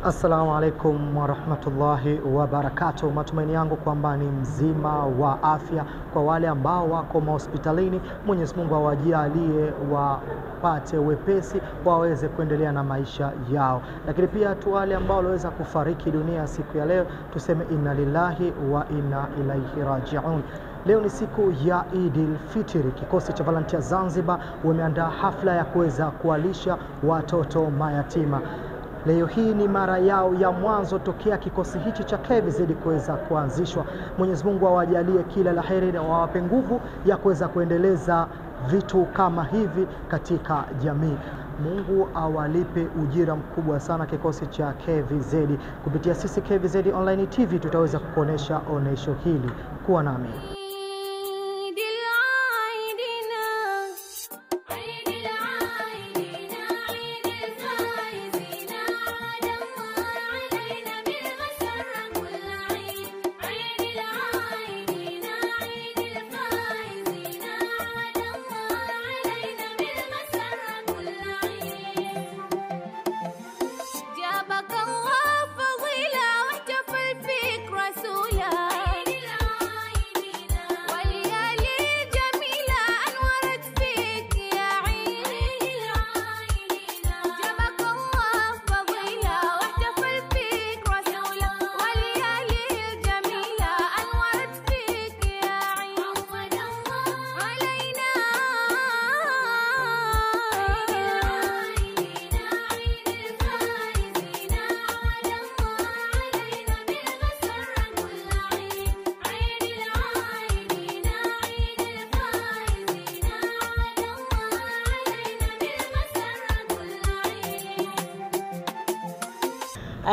Assalamu alaikum wa rahmatullahi wa barakatuh. Matumaini yangu kwamba ni mzima wa afya. Kwa wale ambao wako hospitalini, Mwenyezi Mungu awajalie wapate wepesi waweze kuendelea na maisha yao. Lakini pia tu wale ambao waliweza kufariki dunia siku ya leo, tuseme inna lillahi wa inna ilaihi raji'un. Leo ni siku ya Idil Fitri. Kikosi cha Volunteer Zanzibar wameandaa hafla ya kuweza kuwalisha watoto mayatima. Leo hii ni mara yao ya mwanzo tokea kikosi hichi cha KVZ kuweza kuanzishwa. Mwenyezi Mungu awajalie kila laheri na wawape nguvu ya kuweza kuendeleza vitu kama hivi katika jamii. Mungu awalipe ujira mkubwa sana kikosi cha KVZ. Kupitia sisi KVZ Online TV tutaweza kukuonesha onesho hili. Kuwa nami.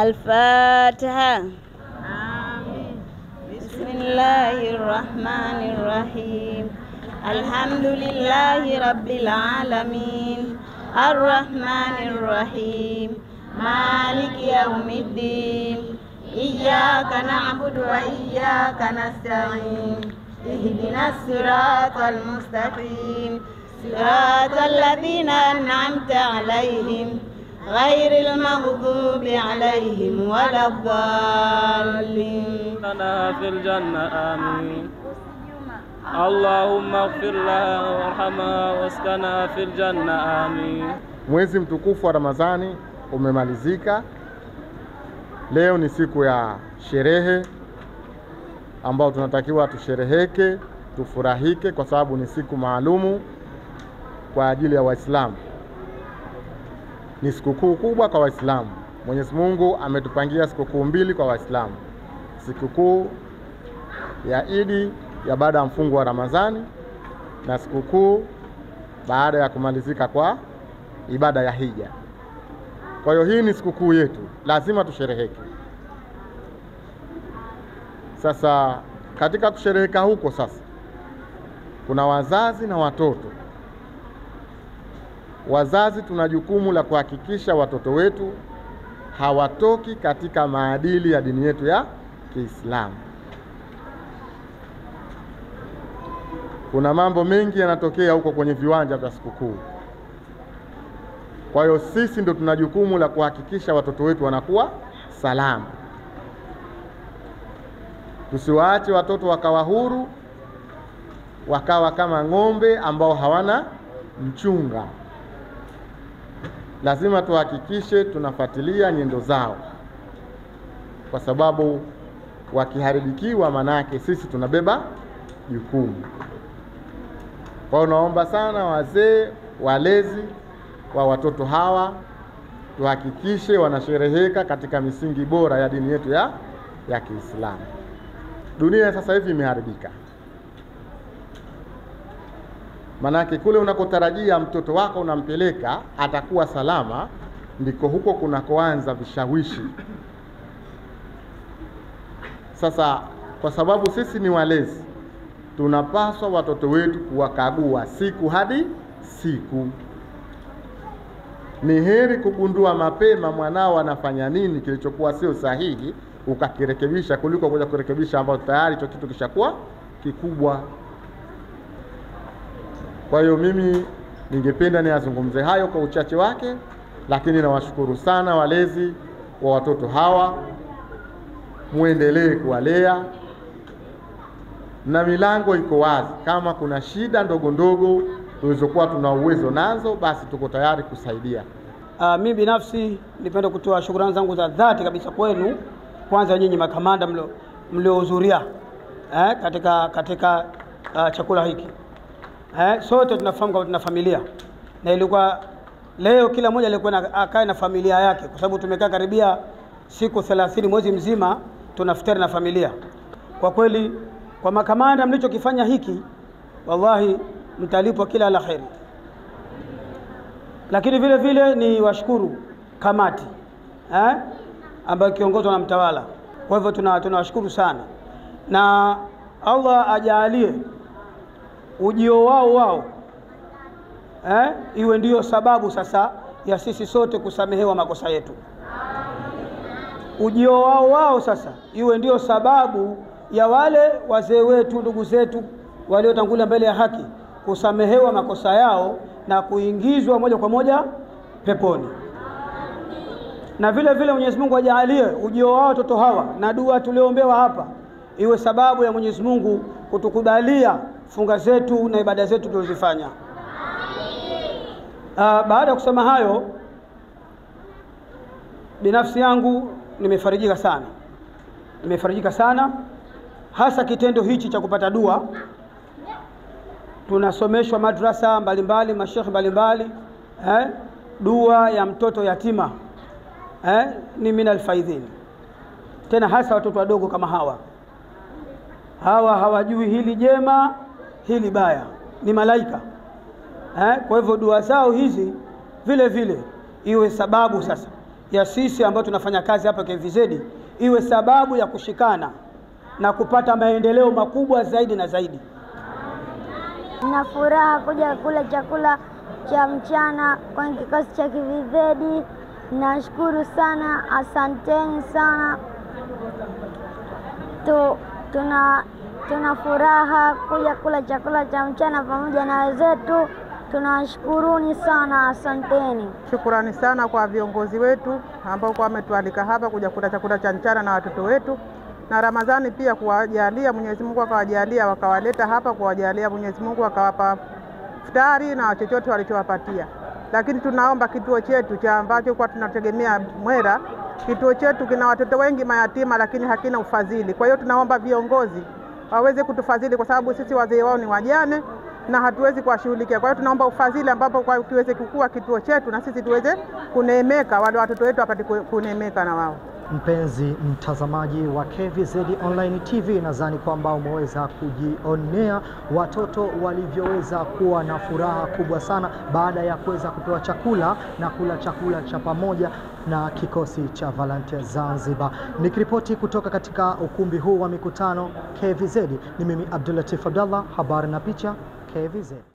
الفاتحة. آمين. بسم الله الرحمن الرحيم. الحمد لله رب العالمين الرحمن الرحيم مالك يوم الدين إياك نعبد وإياك نستعين اهدنا الصراط المستقيم صراط الذين أنعمت عليهم غير المغضوب عليهم ولا الضالين. لنا في الجنة آمين. اللهم اغفر لها وارحمها واسكنها في الجنة آمين. Mwezi mtukufu wa Ramadhani umemalizika. Leo ni siku ya sherehe ambao tunatakiwa tushereheke, tufurahike kwa sababu ni siku maalumu kwa ajili ya Waislamu. Ni sikukuu kubwa kwa Waislamu. Mwenyezi Mungu ametupangia sikukuu mbili kwa Waislamu. Sikukuu ya Idi ya baada ya mfungo wa Ramadhani na sikukuu baada ya kumalizika kwa ibada ya hija. Kwa hiyo hii ni sikukuu yetu, lazima tushereheke. Sasa katika kushereheka huko sasa kuna wazazi na watoto. Wazazi tuna jukumu la kuhakikisha watoto wetu hawatoki katika maadili ya dini yetu ya Kiislamu. Kuna mambo mengi yanatokea huko kwenye viwanja vya sikukuu. Kwa hiyo sisi ndio tuna jukumu la kuhakikisha watoto wetu wanakuwa salama. Tusiwaache watoto wakawa huru, wakawa kama ng'ombe ambao hawana mchunga. Lazima tuhakikishe tunafuatilia nyendo zao, kwa sababu wakiharibikiwa manake sisi tunabeba jukumu. Kwa hiyo naomba sana wazee, walezi wa watoto hawa tuhakikishe wanashereheka katika misingi bora ya dini yetu ya Kiislamu. Dunia sasa hivi imeharibika. Manake kule unakotarajia mtoto wako unampeleka atakuwa salama, ndiko huko kunakoanza vishawishi. Sasa kwa sababu sisi ni walezi, tunapaswa watoto wetu kuwakagua siku hadi siku. Ni heri kugundua mapema mwanao anafanya nini kilichokuwa sio sahihi, ukakirekebisha kuliko kuja kurekebisha ambao tayari hicho kitu kishakuwa kikubwa. Kwa hiyo mimi ningependa niazungumze hayo kwa uchache wake, lakini nawashukuru sana walezi wa watoto hawa, muendelee kuwalea, na milango iko wazi. Kama kuna shida ndogo ndogo tulizokuwa tuna uwezo nazo, basi tuko tayari kusaidia. Mimi binafsi nipenda kutoa shukrani zangu za dhati kabisa kwenu, kwanza nyinyi makamanda mliohudhuria katika chakula hiki. Sote tunafahamu kwamba tuna familia, na ilikuwa leo kila mmoja alikuwa akae na familia yake, kwa sababu tumekaa karibia siku 30 mwezi mzima tunafutari na familia. Kwa kweli kwa makamanda mlichokifanya hiki, wallahi mtalipwa kila la kheri. Lakini vile vile ni washukuru kamati ambayo kiongozwa na mtawala. Kwa hivyo tunawashukuru sana, na Allah ajalie ujio wao iwe ndiyo sababu sasa ya sisi sote kusamehewa makosa yetu. Ujio wao sasa iwe ndiyo sababu ya wale wazee wetu, ndugu zetu waliotangulia mbele ya haki kusamehewa makosa yao na kuingizwa moja kwa moja peponi. Na vile vile Mwenyezi Mungu ajalie ujio wao watoto hawa na dua tulioombewa hapa iwe sababu ya Mwenyezi Mungu kutukubalia funga zetu na ibada zetu tulizofanya. Baada ya kusema hayo, binafsi yangu nimefarijika sana, hasa kitendo hichi cha kupata dua. Tunasomeshwa madrasa mbalimbali, mashekhi mbalimbali, dua ya mtoto yatima ni minal faidhin, tena hasa watoto wadogo kama hawa hawajui hili jema hili baya, ni malaika. Kwa hivyo dua zao hizi vile vile iwe sababu sasa ya sisi ambao tunafanya kazi hapa KVZ, iwe sababu ya kushikana na kupata maendeleo makubwa zaidi na zaidi. Nina furaha kuja kula chakula cha mchana kwa kikosi cha KVZ. Nashukuru sana, asanteni sana. Tuna furaha kuja kula chakula cha mchana pamoja na wenzetu. Tunawashukuruni sana, asanteni. Shukrani sana kwa viongozi wetu ambao wametualika hapa kuja kula chakula cha mchana na watoto wetu, na Ramadhani pia kuwajalia Mwenyezi Mungu akawajalia wakawaleta hapa, kuwajalia Mwenyezi Mungu akawapa futari na chochote walichowapatia. Lakini tunaomba kituo chetu cha ambacho kwa tunategemea Mwera, kituo chetu kina watoto wengi mayatima lakini hakina ufadhili. Kwa hiyo tunaomba viongozi waweze kutufadhili, kwa sababu sisi wazee wao ni wajane na hatuwezi kuwashughulikia. Kwa hiyo tunaomba ufadhili ambapo kwa kiweze kukua kituo chetu na sisi tuweze kuneemeka, wale watoto wetu wapate kuneemeka na wao. Mpenzi mtazamaji wa KVZ Online TV, nadhani kwamba umeweza kujionea watoto walivyoweza kuwa na furaha kubwa sana baada ya kuweza kupewa chakula na kula chakula cha pamoja na kikosi cha Volunteer Zanzibar. Nikiripoti kutoka katika ukumbi huu wa mikutano KVZ, ni mimi Abdul Latif Abdallah, habari na picha KVZ.